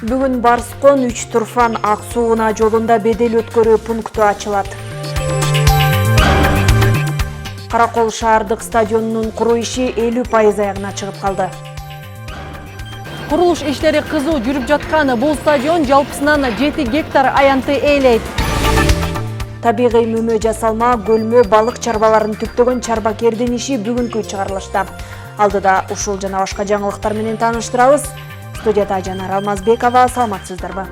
Бүгүн Барскон 3 Турфан Ак Сууна жолунда бедел өткөрүү пункту ачылат. Каракол шаардык стадионунун куруу иши 50% аягына чыгып калды. Курулуш иштери кызуу жүрүп жаткан бул стадион жалпысынан 7 гектар аянтты ээлейт. Табигый мөмө жасалма, көлмө, балык чарбаларын түптөгөн чарбакердин иши бүгүнкү чыгарылышта. Алдыда ушул жана башка жаңылыктар менен тааныштырабыз. Студияда Жанар Алмазбекова, саламатсыздарбы?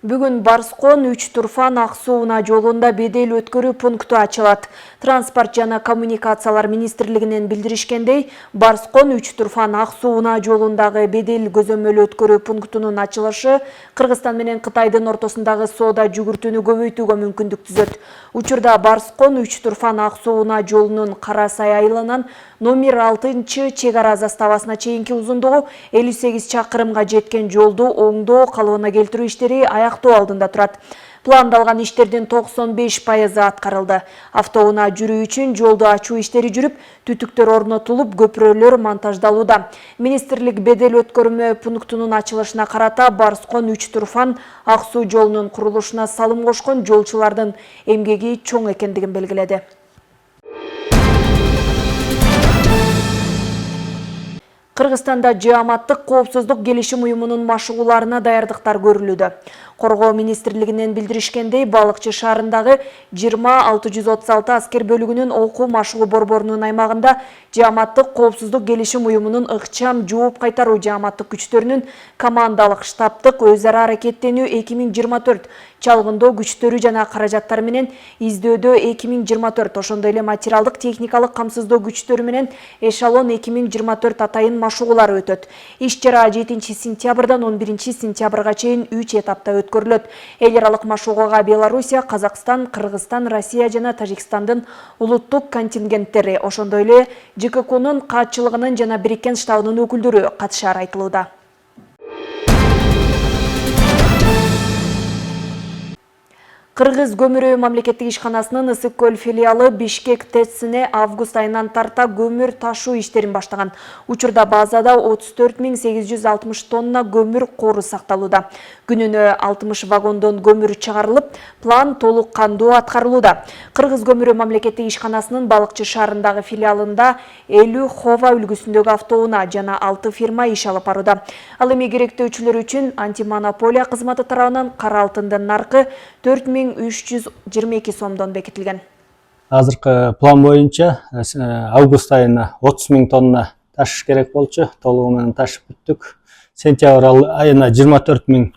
Бүгүн Барскон 3 Турфан Ак Сууна жолунда бедел өткөрүү пункту ачылат. Транспорт жана коммуникациялар министрлигинен билдиришкендей, Барскон 3 Турфан Ак Сууна жолундагы бедел көзөмөл өткөрүү пунктунун ачылышы Кыргызстан менен Кытайдын ортосундагы соода жүгүртүүнү көбөйтүүгө мүмкүндүк түзөт. Учурда Барскон 3 Турфан Ак Сууна жолунун Кара Сай айылынан номер 6 чек ара заставасына чейинки узундугу 58 чакырымга жеткен жолду оңдоо калыбына келтирүү иштери аяктоо алдында турат. Пландалган иштердин 95% аткарылды. Автоунаа жүрүү үчүн жолду ачуу иштери жүрүп, түтүктөр орнотулуп, көпүрөлөр монтаждалууда. Министрлик бедел өткөрмө пунктунун ачылышына карата Барскон 3 Турфан Ак Суу жолунун курулушуна салым кошкон жолчулардын эмгеги чоң экендигин белгиледи. Кыргызстанда Жааматтык коопсуздук келишим уюмунун машыгууларына даярдыктар көрүлүүдө. Коргоо министрлигинен билдиришкендей, Балыкчы шаарындагы 20636 аскер бөлүгүнүн окуу машыгуу борборунун аймагында Жааматтык коопсуздук келишим уюмунун ыкчам жооп кайтаруу жааматтык күчтөрүнүн командалык штабтык өз ара аракеттенүү 2024 чалгындоо күчтөрү жана каражаттары менен издөөдө 2024, ошондой эле материалдык техникалык камсыздоо күчтөрү менен эшалон 2024 атайын машыгуулар өтөт. Иш чара 7 сентябрдан 11 сентябрга чейин 3 этапта өткөрүлөт. Эл аралык машыгууга Белоруссия, Казакстан, Кыргызстан, Россия жана Тажикстандын улуттук контингенттери, ошондой эле ЖККнун каатчылыгынын жана Бириккен штабынын өкүлдөрү катышары айтылууда. Кыргыз көмүрү мамлекеттик ишканасынын Ысык көл филиалы Бишкек ТЭЦ-ине август айынан тарта көмүр ташуу иштерин баштаган. Учурда базада 34860 тонна көмүр кору сакталууда. Күнүнө 60 вагондон көмүр чыгарылып, план толук кандуу аткарылууда. Кыргыз көмүрү мамлекеттик ишканасынын Балыкчы шаарындагы филиалында 50 Хова үлгүсүндөгү автоунаа жана 6 фирма иш алып барууда. Ал эми керектөөчүлөр үчүн антимонополия кызматы тарабынан кара алтындын наркы 4322 сомдон бекитилген. Азыркы план боюнча август айына 30 000 тонна ташыш керек болчу. Толугу менен ташып бүттүк. Сентябрь айына 24 000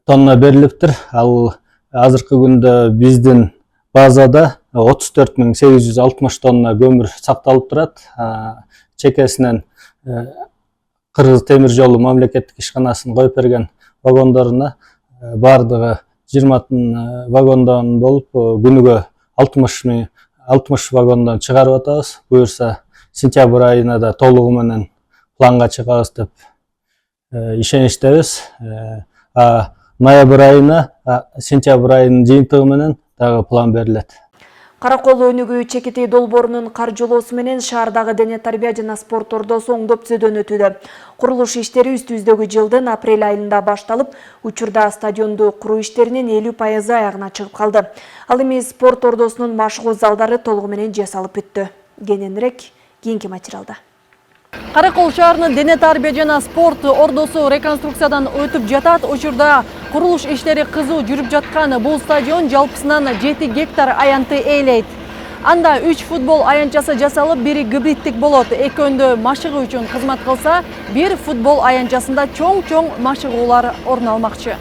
тонна берилиптир. Ал азыркы күндө биздин базада 34 860 тонна көмүр сакталып турат. Чекесинен Кыргыз темир жолу мамлекеттик ишканасынын коюп берген вагондоруна бардыгы 20 вагондон болуп, күнүгө 60 вагондон чыгарып атабыз. Буюрса, сентябрь айына да толугу менен планга чыгабыз деп ишеничтебиз. Ноябрь айына, сентябрь айынын жыйынтыгы менен дагы план берилет. Каракол өнүгүү чекити долбоорунун каржылоосу менен шаардагы дене тарбия жана спорт ордосу оңдоп түзөдөн өтүүдө. Курулуш иштери үстүбүздөгү жылдын апрель айында башталып, учурда стадионду куруу иштеринин 50% аягына чыгып калды. Ал эми спорт ордосунун машыгуу залдары толугу менен жасалып бүттү. Кененирээк кийинки материалда. Каракол шаарынын дене тарбия жана спорт ордосу реконструкциядан өтүп жатат. Учурда курулуш иштери кызуу жүрүп жаткан бул стадион жалпысынан 7 гектар аянтты ээлейт. Анда 3 футбол аянтчасы жасалып, бири гибридтик болот. Экөөндө машыгуу үчүн кызмат кылса, бир футбол аянтчасында чоң машыгуулар орун алмакчы.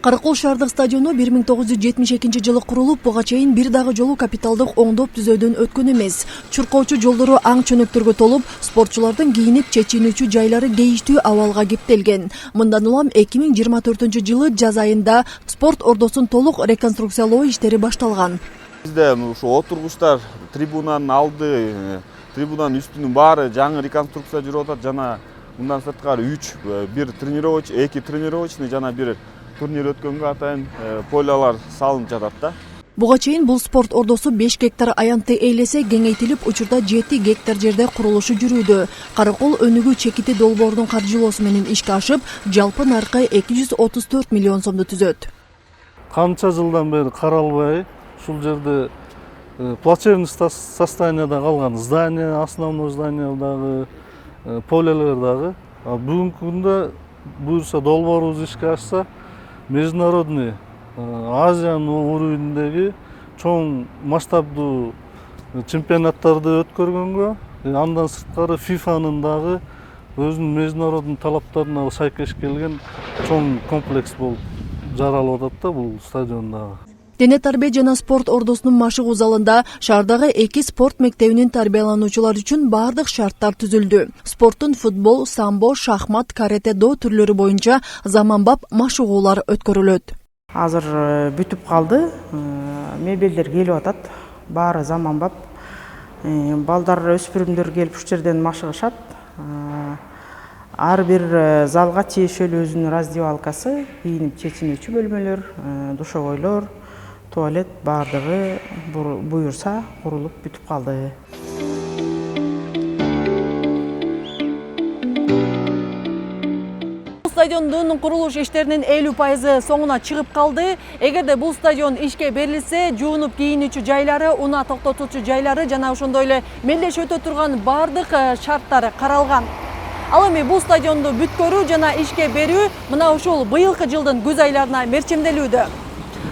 Каракол шаардык стадиону 1972 жылы курулуп, буга чейин бир дагы жолу капиталдык оңдоп түзөөдөн өткөн эмес. Чуркоочу жолдору аң чөнөктөргө толуп, спортчулардын кийинип чечинүүчү жайлары кейиштүү абалга кептелген. Мындан улам 2024 жылы жаз айында спорт ордосун толук реконструкциялоо иштери башталган. Бизде ушу отургучтар, трибунанын алды, трибунанын үстүнүн баары жаңы реконструкция жүрүп атат. Жана мындан сырткары 3, бир тренировочный, 2 тренировочный жана бир турнир өткөнгө атайын полялар салынып жатат да. Буга чейин бул спорт ордосу 5 гектар аянтты ээлесе кеңейтилип, учурда 7 гектар жерде курулушу жүрүүдө. Каракол өнүгүү чекити долбоордун каржылоосу менен ишке ашып, жалпы наркы 234 миллион сомду түзөт. Канча жылдан бери каралбай, ушул жерде плачевный состоянияда калган здание, основной здание дагы, полелер дагы. Бүгүнкү күндө буюрса долбоорубуз ишке ашса, международный Азиян уровеніндегі чоң масштабдуу чемпионаттарды өткөргөнгө, андан сырткары ФИФАнын дагы өзүнүн международный талаптарына сайкеш келген чоң комплекс болуп жаралып атат да бул стадион дагы. Дене тарбия жана спорт ордосунун машыгуу залында шаардагы 2 спорт мектебинин тарбиялануучулары үчүн бардык шарттар түзүлдү. Спорттун футбол, самбо, шахмат, карате, до түрлөрү боюнча заманбап машыгуулар өткөрүлөт. Азыр бүтүп калды, мебелдер келип атат, баары заманбап. Балдар, өспүрүмдөр келип уш жерден машыгышат. Ар бир залга тиешелүү өзүнүн раздевалкасы, кийинип чечинүүчү бөлмөлөр, душовойлор, туалет бардыгы буюрса курулуп бүтүп калды. Стадиондун курулуш иштеринин 50% соңуна чыгып калды. Эгерде бул стадион ишке берилсе, жуунуп кийинүүчү жайлары, унаа токтотуучу жайлары жана ошондой эле мелдеш өтө турган бардык шарттары каралган. Ал эми бул стадионду бүткөрүү жана ишке берүү мына ушул быйылкы жылдын күз айларына мерчемделүүдө.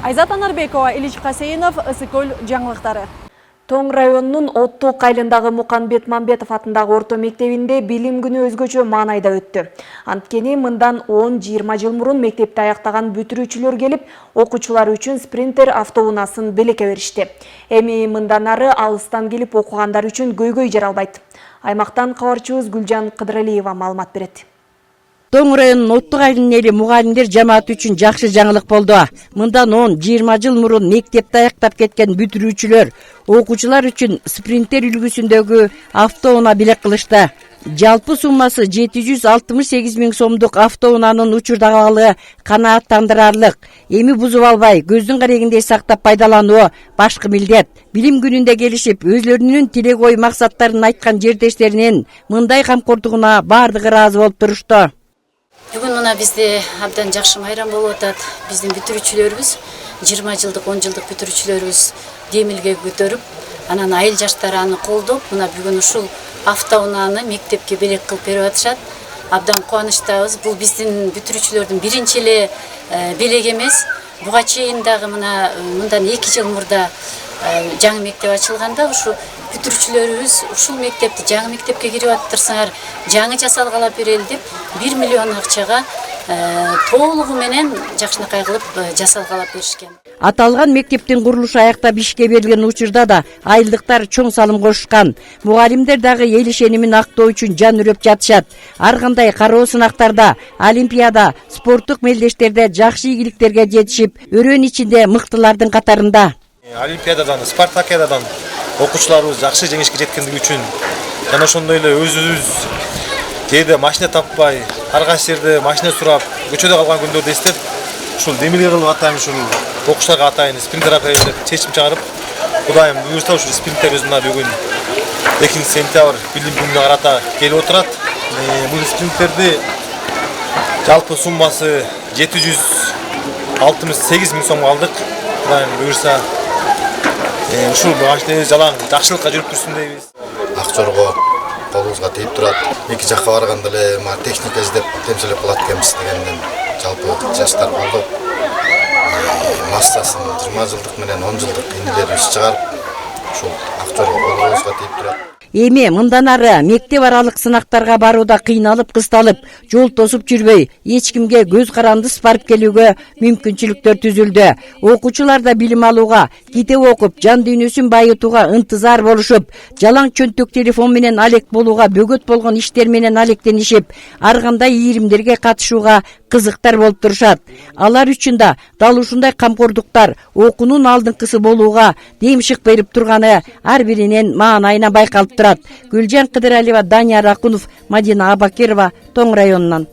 Айзат Анарбекова, Илич Касейинов, Ысыкөл жаңылыктары. Тоң районунун Оттук айылындагы Муканбет Мамбетов атындагы орто мектебинде билим күнү өзгөчө маанайда өттү. Анткени мындан 10-20 жыл мурун мектепти аяктаган бүтүрүүчүлөр келип, окуучулар үчүн спринтер автоунаасын белекке беришти. Эми мындан ары алыстан келип окугандар үчүн көйгөй жаралбайт. Аймактан кабарчыбыз Гүлжан Кыдыралиева маалымат берет. Тоң районунун Оттук айылынын эли мугалимдер жамааты үчүн жакшы жаңылык болду. Мындан 10-20 жыл мурун мектепти аяктап кеткен бүтүрүүчүлөр окуучулар үчүн спринтер үлгүсүндөгү автоунаа белек кылышты. Жалпы суммасы 768 миң сомдук автоунаанын учурдагы канааттандырарлык. Эми бузуп албай, көздүн карегиндей сактап пайдалануу башкы милдет. Билим күнүндө келишип, өзлөрүнүн тилек ой максаттарын айткан жердештеринин мындай камкордугуна бардыгы ыраазы болуп турушту. Бүгүн мына бизде абдан жакшы майрам болуп атат. Биздин бүтүрүүчүлөрүбүз, 20 жылдык, 10 жылдык бүтүрүүчүлөрүбүз демилге көтөрүп, анан айыл жаштары аны колдоп, мына бүгүн ушул автоунааны мектепке белек кылып берип атышат. Абдан кубанычтабыз. Бул биздин бүтүрүүчүлөрдүн биринчи эле белеги эмес. Буга чейин дагы мындан 2 жыл мурда жаңы мектеп ачылганда ушу бүтүрүүчүлөрүбүз ушул мектепти жаңы мектепке кирип атырсыңар, жаңы жасалгала берели деп 1 миллион акчага толугу менен жакшынакай кылып жасалгалап беришкен. Аталган мектептин курулушу аяктап ишке берилген учурда да айылдыктар чоң салым кошушкан. Мугалимдер дагы эл ишенимин актоо үчүн жан үрөп жатышат. Ар кандай кароо сынактарда, олимпиада, спорттук мелдештерде жакшы ийгиликтерге жетишип, өрөөн ичинде мыктылардын катарында. Олимпиададан, спартакиададан окуучуларыбыз жакшы жеңишке жеткендиги үчүн жана ошондой эле өзүбүз кээде машина таппай, ар кайсы жерде машина сурап, көчөдө калган күндөрдү эстеп, ушул демилге кылып атайын, ушул окуучуларга атайын спринтер апайын деп чечим чыгарып, Кудайым буюрса ушул спринтер өзүнө бүгүн 2 сентябрь билим күнүнө карата келип отурат. Бул спринтерди жалпы суммасы 768 миң сомго алдык. Кудайым буюрса ушул машина жалаң жакшылыкка жүрүп турсун дейбиз. Акчорго колубузга тийип турат. Эки жакка барганда эле техника издеп темселеп калат экенбиз дегенден жалпы жаштар колдоп массасын 20 жылдык менен 10 жылдык инилерибиз чыгарып ушул акчорго колубузга тийип турат. Эми мындан ары мектеп аралык сынактарга барууда кыйналып кысталып, жол тосуп жүрбөй, эч кимге көз карандысыз барып келүүгө мүмкүнчүлүктөр түзүлдү. Окуучулар да билим алууга, китеп окуп, жан дүйнөсүн байытууга ынтызар болушуп, жалаң чөнтөк телефон менен алек болууга бөгөт болгон иштер менен алектенишип, ар кандай ийримдерге катышууга кызыктар болуп турушат. Алар үчүн да дал ушундай камкордуктар окуунун алдыңкысы болууга демшик берип турганы ар биринин маанайына байкалып турат. Гүлжан Кыдыралиева, Данияр Акунов, Мадина Абакирова, Тоң районунан.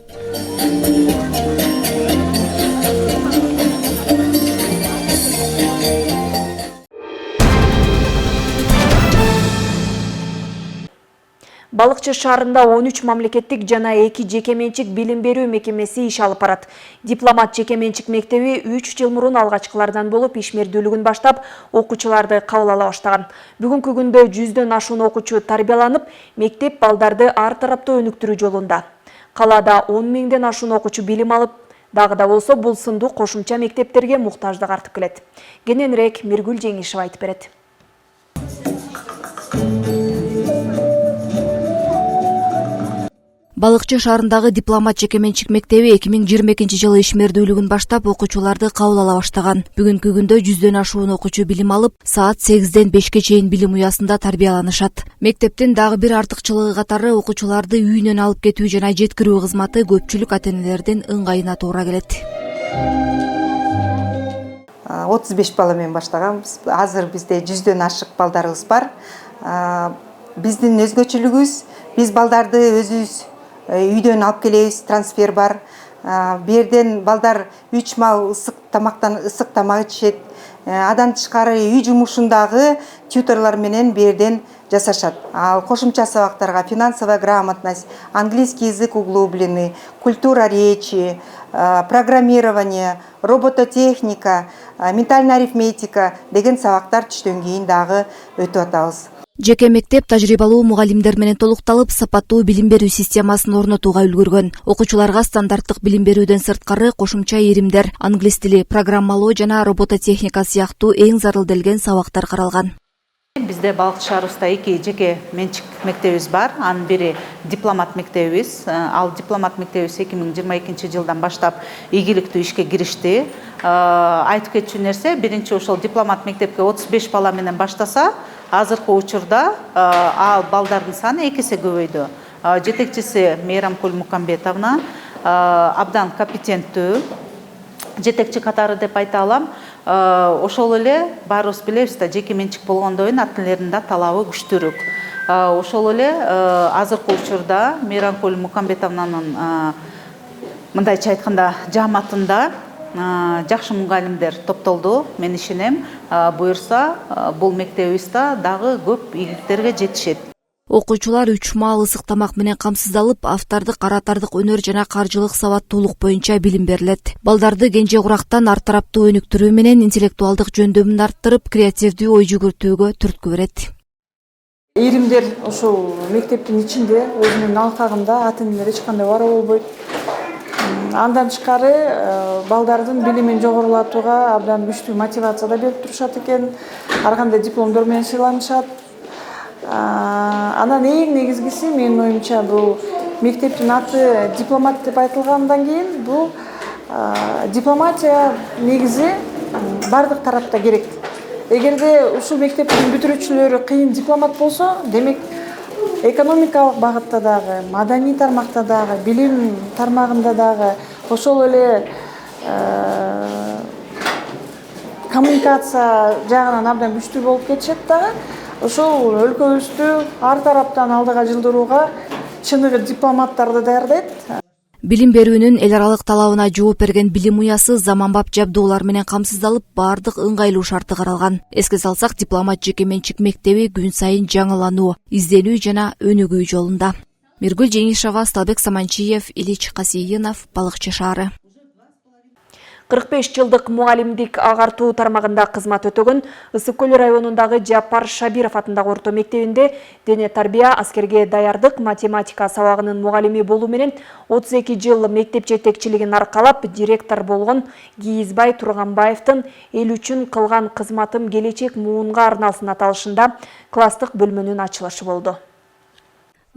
Балыкчы шаарында 13 мамлекеттик жана 2 жекеменчик билим берүү мекемеси иш алып барат. Дипломат жекеменчик мектеби 3 жыл мурун алгачкылардан болуп ишмердүүлүгүн баштап, окуучуларды кабыл ала баштаган. Бүгүнкү күндө 100дөн ашуун окуучу тарбияланып, мектеп балдарды ар тараптуу өнүктүрүү жолунда. Калаада 10 миңден ашуун окуучу билим алып, дагы да болсо бул сындуу кошумча мектептерге муктаждык артып келет. Кененирээк Миргүл Жеңишева айтып берет. Балыкчы шаарындагы дипломат жекеменчик мектеби 2022 жылы ишмердүүлүгүн баштап, окуучуларды кабыл ала баштаган. Бүгүнкү күндө 100дөн ашуун окуучу билим алып, саат 8ден 5ке чейин билим уясында тарбияланышат. Мектептин дагы бир артыкчылыгы катары окуучуларды үйүнөн алып кетүү жана жеткирүү кызматы көпчүлүк ата-энелердин ыңгайына туура келет. 35 бала менен баштаганбыз. Азыр бизде 100дөн ашык балдарыбыз бар. Биздин өзгөчөлүгүбүз, биз балдарды өзүбүз үйдөн алып келебиз, трансфер бар. Берден балдар 3 мал ысык тамак ичет. Адан тышкары үй жумушундагы тьюторлор менен берден жасашат. Ал кошумча сабактарга финансовая грамотность, английский язык углубленный, культура речи, программирование, робототехника, ментальная арифметика деген сабактар түштөн кийин дагы өтүп атабыз. Жеке мектеп тажрыйбалуу мугалимдер менен толукталып, сапаттуу билим берүү системасын орнотууга үлгүргөн. Окуучуларга стандарттык билим берүүдөн сырткары кошумча иримдер, англис тили, программалоо жана робототехника сыяктуу эң зарылделген сабактар каралган. Бизде Балыкчы шаарыбызда 2 жеке менчик мектебибиз бар. Анын бири дипломат мектебибиз. Ал дипломат мектебибиз 2022 жылдан баштап ийгиликтүү ишке киришти. Айтып кетчү нерсе, биринчи ошол дипломат мектепке 35 бала менен баштаса, азыркы учурда ал балдардын саны 2 эсе көбөйдү. Жетекчиси Мейрамкул Мукамбетовна абдан компетенттүү жетекчи катары деп айта алам. Ошол эле баарыбыз билебиз да, жеке менчик болгондойдун ата-энелердин да талабы күчтүүрөөк. Ошол эле азыркы учурда Мейрамкул Мукамбетовнанын мындайча айтканда жааматында жакшы мугалимдер топтолду. Мен ишенем, буюрса бул мектебибизде дагы көп ийгиликтерге жетишет. Окуучулар 3 маал ысык тамак менен камсыздалып, автардык, аратардык өнөр жана каржылык сабаттуулук боюнча билим берилет. Балдарды кенже курактан ар тараптуу өнүктүрүү менен интеллектуалдык жөндөмүн арттырып, креативдүү ой жүгүртүүгө түрткү берет. Иримдер ошол мектептин ичинде өзүнүн алкагында ата-энелер эч кандай бара болбойт. Андан тышкары балдардын билимин жогорулатууга абдан күчтүү мотивация да берип турушат экен. Ар кандай дипломдор менен сыйланышат. Анан эң негизгиси, менин оюмча, бул мектептин аты дипломат деп айтылгандан кийин, бул дипломатия негизи бардык тарапта керек. Эгерде ушул мектептин бүтүрүүчүлөрү кыйын дипломат болсо, демек экономикалык багытта дагы, маданий тармакта дагы, билим тармагында дагы, ошол эле коммуникация жагынан абдан күчтүү болуп кетишет дагы. Ошол өлкөбүздү ар тараптан алдыга жылдырууга чыныгы дипломаттарды даярдайт. Билим берүүнүн эл аралык талабына жооп берген билим уясы заманбап жабдуулар менен камсыздалып, баардык ыңгайлуу шарты каралган. Эске салсак, дипломат жеке менчик мектеби күн сайын жаңылануу, изденүү жана өнүгүү жолунда. Миргүл Жеңишева, Сталбек Саманчиев, Ильич Касийинов, Балыкчы шаары. 45 жылдык мугалимдик агартуу тармагында кызмат өтөгөн Ысык Көл районундагы Жапар Шабиров атындагы орто мектебинде дене тарбия, аскерге даярдык, математика сабагынын мугалими болуу менен 32 жыл мектеп жетекчилигин аркалап директор болгон Кийизбай Турганбаевдин эл үчүн кылган кызматым келечек муунга арналсын аталышында класстык бөлмөнүн ачылышы болду.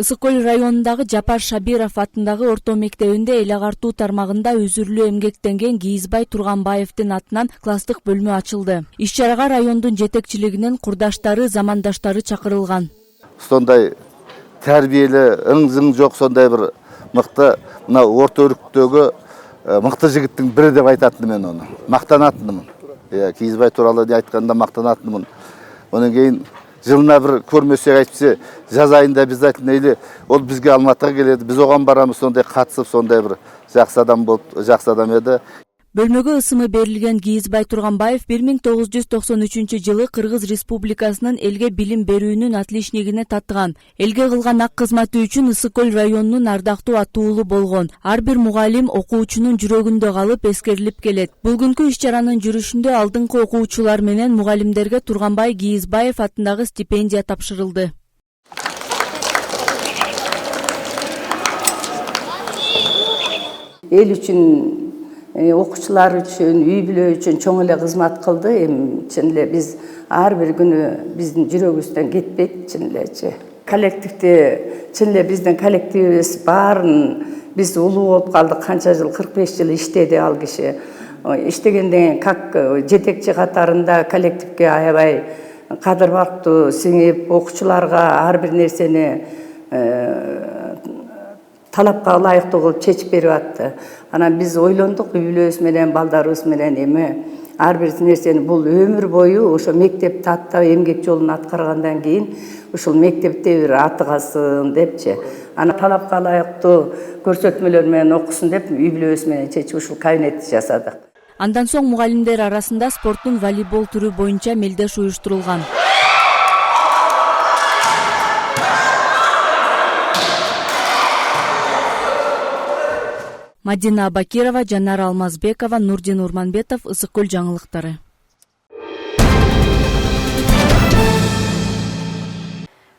Ысык Көл районундагы Жапар Шабиров атындагы орто мектебинде эл агартуу тармагында өзүрлүү эмгектенген Кийизбай Турганбаевдин атынан класстык бөлмө ачылды. Иш-чарага райондун жетекчилигинин курдаштары, замандаштары чакырылган. Сондай тарбиелі, ың-зың жоқ сондай бір мықты, мына орта өрүктөгү мықты жигиттин бири деп айтатынмын мен оны. Мактанатынмын. Кийизбай тууралуу айтканда мактанатынмын. Онан кийин жылына бір көрмесек айтпаса, жаз айында обязательно или ол бізге Алматыға келеді, біз оған барамыз, сондай қатысып, сондай бір жақсы адам болды, жақсы адам еді. Бөлмөгө ысымы берилген Кийизбай Турганбаев 1993 Кыргыз Республикасынын элге билим берүүнүн отличнигине таттыган. Элге кылган ак кызматы үчүн Ысык Көл районунун ардактуу аттуулу болгон. Ар бир мугалим окуучунун жүрөгүндө калып эскерилип келет. Бүгүнкү иш-чаранын жүрүшүндө алдыңкы окуучулар менен мугалимдерге Турганбай Кийизбаев атындагы стипендия тапшырылды. Эл үчүн, окуучулар үчүн, үй бүлө үчүн чоң эле кызмат кылды. Эми чын эле биз ар бир күнү биздин жүрөгүбүздөн кетпейт чын элечи. Коллективде чын эле биздин коллективибиз баарын биз улуу болуп калдык. Канча жыл, 45 жыл иштеди ал киши. Иштегенден как жетекчи катарында коллективге аябай кадыр барктуу сиңип, окуучуларга ар бир нерсени талапка ылайыктуу кылып чечип берип атты. Анан биз ойлондук үй бүлөбүз менен, балдарыбыз менен эми ар бир нерсени бул өмүр бою ошо мектепти аттап эмгек жолун аткаргандан кийин ушул мектепте бир атыгасын депчи. Анан талапка ылайыктуу көрсөтмөлөр менен окусун деп үй бүлөбүз менен чечип ушул кабинетти жасадык. Андан соң мугалимдер арасында спорттун волейбол түрү боюнча мелдеш уюштурулган. Мадина Абакирова, Жанара Алмазбекова, Нурдин Урманбетов, Ысык Көл жаңылыктары.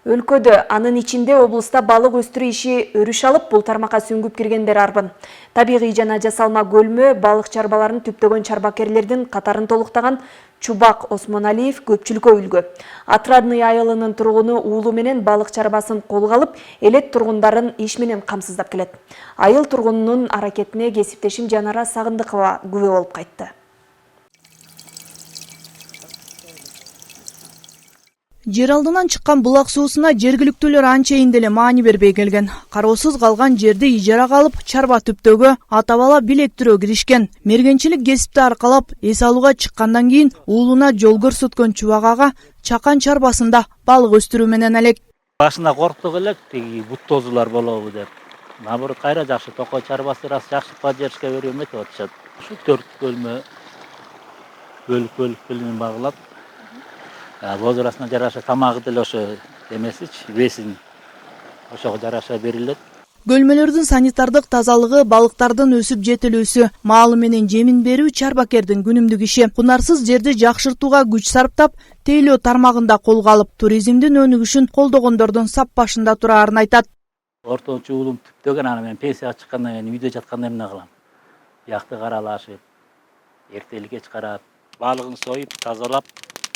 Өлкөдө, анын ичинде облуста балык өстүрүү иши өрүш алып, бул тармакка сүңгүп киргендер арбын. Табигый жана жасалма көлмө балык чарбаларын түптөгөн чарбакерлердин катарын толуктаган Чубак Осмоналиев көпчүлүккө үлгү. Отрадный айылынын тургуну уулу менен балык чарбасын колго алып, элет тургундарын иш менен камсыздап келет. Айыл тургунунун аракетине кесиптешим Жанара Сагындыкова күбө болуп кайтты. Жер алдынан чыккан булак суусуна жергиликтүүлөр анчейин деле маани бербей келген. Кароосуз калган жерди ижарага алып, чарба түптөөгө ата-бала билектирөө киришкен. Мергенчилик кесипти аркалап, эс алууга чыккандан кийин уулуна жол көрсөткөн Чубак ага чакан чарбасында балык өстүрүү менен элек. Башында корктук элек, тиги бут тозулар болобу деп. Наоборот, кайра жакшы токой чарбасы рас жакшы поддержка берүү эме деп атышат. Ушу 4 бөлмө бөлүп багылап, возрастына жараша тамагы деле ошо эмесичи, весин ошого жараша берилет. Көлмөлөрдүн санитардык тазалыгы, балыктардын өсүп жетилүүсү, маалы менен жемин берүү чарбакердин күнүмдүк иши. Кунарсыз жерди жакшыртууга күч сарптап, тейлөө тармагында колго алып, туризмдин өнүгүшүн колдогондордун сап башында тураарын айтат. Орточу уулум түптөгөн, аны мен пенсияга чыккандан кийин үйдө жатканда эмне кылам? Биякты каралашып, эртели кеч карап, балыгын союп, тазалап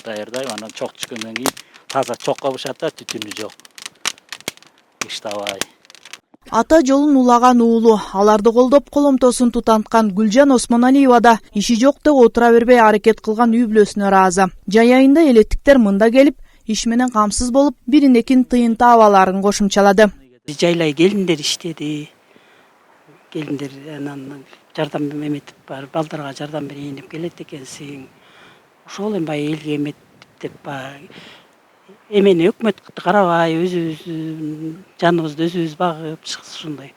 даярдайм. Анан чок түшкөндөн кийин таза чокко бышат да, түтүнү жок. Иштабай. Ата жолун улаган уулу, аларды колдоп коломтосун тутанткан Гүлжан Осмоналиева да иши жок деп отура бербей аракет кылган үй бүлөсүнө ыраазы. Жай айында элеттиктер мында келип, иш менен камсыз болуп, бирин-экин тыйын таабаларын кошумчалады. Жайлай келиндер иштеди. Келиндер анан жардам эметип бар, балдарга жардам берейин деп келет экенсиң. Ошол эми бай элге эметип деп эмени өкмөт карабай, өзүбүз жаныбызды өзүбүз багып ушундай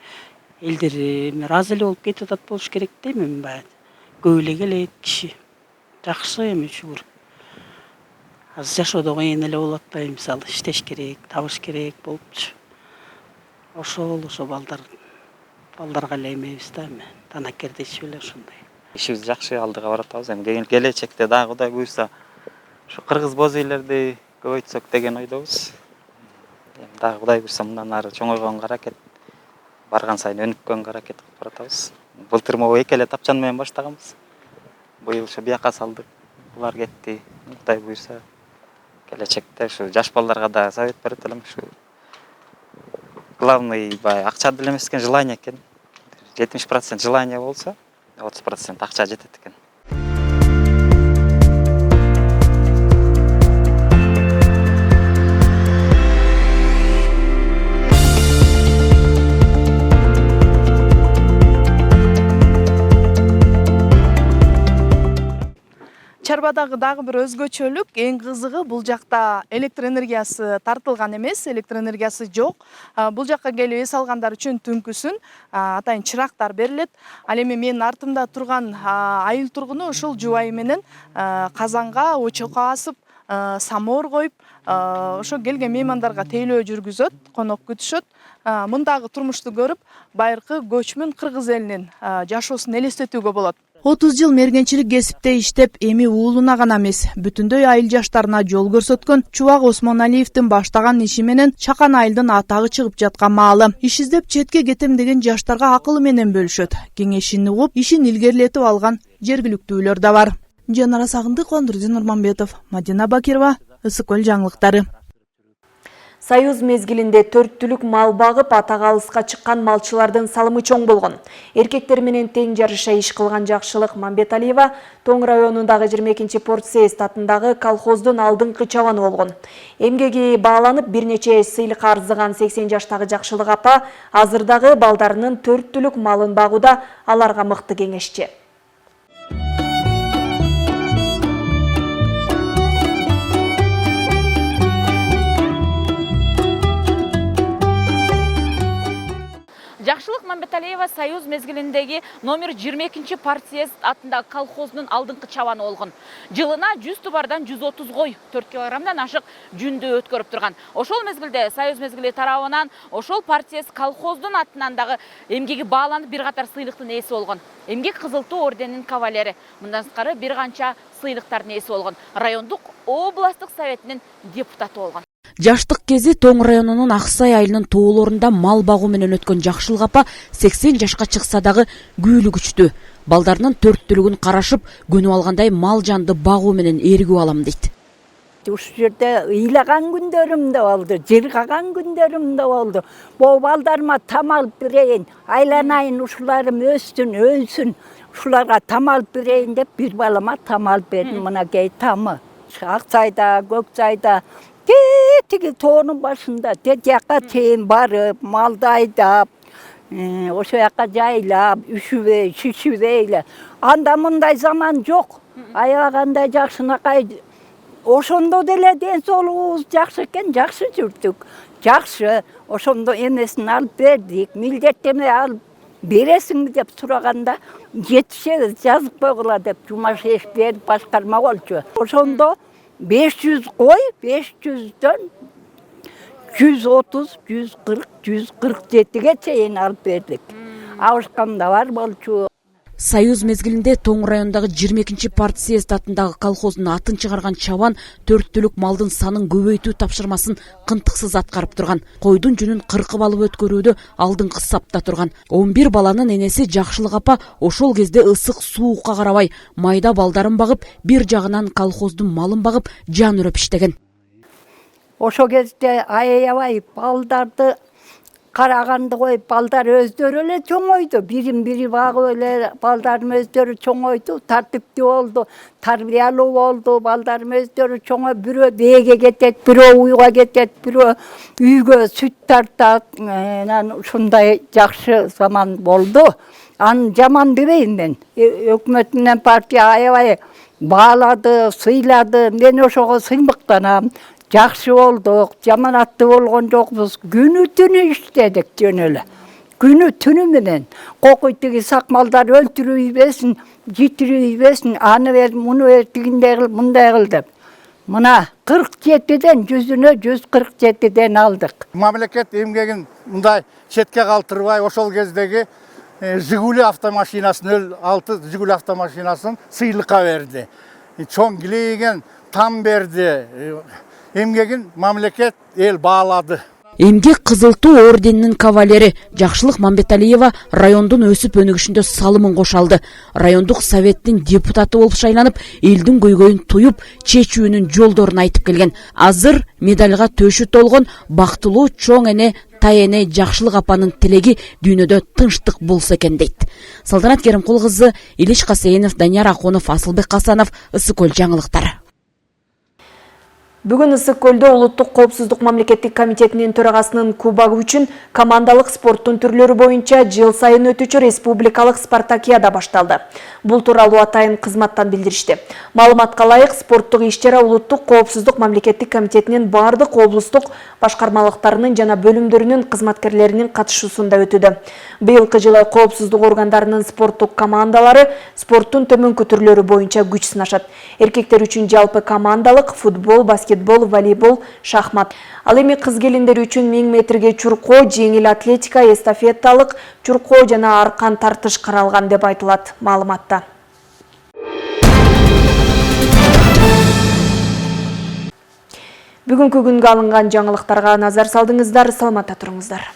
элдер ыраазы эле болуп кетип атат болуш керек дейм. Эми баягы көп эле келет киши. Жакшы эми шүгүр. Азыр жашоодо кыйын эле болуп атпайбы, мисалы иштеш керек, табыш керек болупчу. Ошол балдарга эле эмебиз да, эми танакерде иши эле ушундай. Ишибиз жакшы алдыга баратабыз. Эми келечекте дагы Кудай буйрса ушу кыргыз боз үйлерди көбөйтсөк деген ойдобуз. Эми дагы Кудай буйрса мындан ары чоңойгонго аракет, барган сайын өнүккөнгө аракет кылып баратабыз. Былтыр могу 2 эле тапчан менен баштаганбыз. Быйыл ушу бияка салдык. Булар кетти. Кудай буйрса келечекте ушу жаш балдарга да совет берет элем. Ушу главный акча деле эмес экен, желание экен. 70% желание болсо 30% акча жетет экен. Чарбадагы дагы бир өзгөчөлүк, эң кызыгы бул жакта электр энергиясы тартылган эмес, электр энергиясы жок. Бул жакка келип эс алгандар үчүн түнкүсүн атайын чырактар берилет. Ал эми менин артымда турган айыл тургуну ушул жубайы менен казанга очокко асып, самоор коюп, ошо келген меймандарга тейлөө жүргүзөт, конок күтүшөт. Мындагы турмушту көрүп, байыркы көчмөн кыргыз элинин жашоосун элестетүүгө болот. 30 жыл мергенчилик кесипте иштеп, эми уулуна гана эмес, бүтүндөй айыл жаштарына жол көрсөткөн Чубак Осмоналиевдин баштаган иши менен Чакан айылдын атагы чыгып жаткан маалы. Иш издеп четке кетем деген жаштарга акылы менен бөлүшөт. Кеңешин угуп, ишин илгерилетип алган жергиликтүүлөр да бар. Жанара Сагындык, Ондурдин Нурманбетов, Мадина Бакирова, Ысык Көл жаңылыктары. Союз мезгилинде 4 түлүк мал багып, атага алыска чыккан малчылардын салымы чоң болгон. Эркектер менен тең жарыша иш кылган Жакшылык Мамбеталиева Тоң районундагы 22 Портсест атындагы колхоздун алдыңкы чабаны болгон. Эмгеги бааланып, бир нече сыйлык арзыган 80 жаштагы Жакшылык апа азырдагы балдарынын 4 түлүк малын багууда аларга мыкты кеңешчи. Жакшылык Мамбеталиева Союз мезгилиндеги номер 22 партиес атындагы колхоздун алдыңкы чабаны болгон. Жылына 100 тубардан 130 кой, 4 килограммдан ашык жүндү өткөрүп турган. Ошол мезгилде Союз мезгили тарабынан ошол партиес колхоздун атынан дагы эмгеги бааланып бир катар сыйлыктын ээси болгон. Эмгек Кызыл Туу орденинин кавалери. Мындан сырткары бир канча сыйлыктардын ээси болгон. Райондук областтык советинин депутаты болгон. Жаштык кези Тоң районунун Аксай айылынын тоолорунда мал багуу менен өткөн Жакшылык апа 80 жашка чыкса дагы күйлү күчтүү. Балдарынын 4 түлүгүн карашып, көнүп алгандай мал жанды багуу менен эргип алам дейт. Ушул жерде ыйлаган күндөрүм да болду, жыргаган күндөрүм да болду. Бул балдарыма там алып берейин, айланайын, ушуларым өссүн, өнсүн, ушуларга там алып берейин деп бир балама там алып бердим. Мынакей тамы. Аксайда, Көксайда тиги тоонун башында жакка чейин барып, малды айдап, ошо жакка жайлап, үшүбөй, шишибей эле. Анда мындай заман жок. Аябагандай жакшынакай. Ошондо деле ден соолугубуз жакшы экен, жакшы жүрдүк. Жакшы, ошондо эмесин алып бердик, милдеттеме алып бересиңби деп сураганда, жетишебиз, жазык койгула деп Жумашев берип башкарма болчу. Ошондо 500 кой, 500дөн 130, 140, 147ге чейин алып бердик. Абышканда бар болчу. Союз мезгилинде Тоң районундагы 22 партсъезд атындагы колхоздун атын чыгарган чабан 4 түлүк малдын санын көбөйтүү тапшырмасын кынтыксыз аткарып турган. Койдун жүнүн кыркып алып өткөрүүдө алдыңкы сапта турган. 11 баланын энеси Жакшылык апа ошол кезде ысык суукка карабай майда балдарын багып, бир жагынан колхоздун малын багып, жан үрөп иштеген. Ошол кезде аябай балдарды караганды коюп, балдар өздөрү эле чоңойду. Бири багып эле балдарым өздөрү чоңойду, тартиптүү болду, тарбиялуу болду. Балдарым өздөрү чоңоюп, бирөө бээге кетет, бирөө уйга кетет, бирөө үйгө сүт тартат. Ушундай жакшы заман болду. Аны жаман дебейм мен. Өкмөт менен партия аябай баалады, сыйлады. Мен ошого сыймыктанам. Жакшы болдук, жаманаттуу болгон жокпуз. Күнү түнү иштедик жөн эле. Күнү түнү менен. Кокуйтуги сакмалдар өлтүрүйбесин, житирүүбесин, аны бер, муну бер, тигиндей кыл, мындай кыл деп. Мына 47ден 100-үнө 147ден алдык. Мамлекет эмгегин мындай четке калтырбай, ошол кездеги Жигули автомашинасын, 6 Жигули автомашинасын сыйлыкка берди. Чоң килейген там берди. Эмгегин мамлекет эл баалады. Эмгек Кызыл Туу орденинин кавалери Жакшылык Мамбеталиева райондун өсүп өнүгүшүндө салымын кошалды. Райондук советтин депутаты болуп шайланып, элдин көйгөйүн туюп, чечүүнүн жолдорун айтып келген. Азыр медальга төшү толгон бактылуу чоң эне Тайене Жакшылык апанын тилеги дүйнөдө тынчтык болсо экен дейт. Салтанат Керимкул кызы, Илиш Касейинов, Данияр Акунов, Асылбек Касанов, Ысык Көл жаңылыктары. Бүгін Ысык көлдө Улуттук коопсуздук мамлекеттик комитетинин төрагасынын кубагы үчүн командалык спорттун түрлөрү боюнча жыл сайын өтүүчү республикалык спартакиада башталды. Бул тууралуу атайын кызматтан билдиришти. Маалыматка ылайык, спорттук иш-чара Улуттук коопсуздук мамлекеттик комитетинин бардык облустук башкармалыктарынын жана бөлүмдөрүнүн кызматкерлеринин катышуусунда өтүүдө. Быйылкы жылы коопсуздук органдарынын спорттук командалары спорттун төмөнкү түрлөрү боюнча күч сынашат. Эркектер үчүн жалпы командалык футбол, баскетбол, волейбол, шахмат. Ал эми кыз келиндер үчүн 1000 метрге чуркоо, жеңил атлетика, эстафеталык чуркоо жана аркан тартыш каралган деп айтылат маалыматта. Бүгүнкү күнгө алынган жаңылыктарга назар салдыңыздар, саламатта туруңуздар.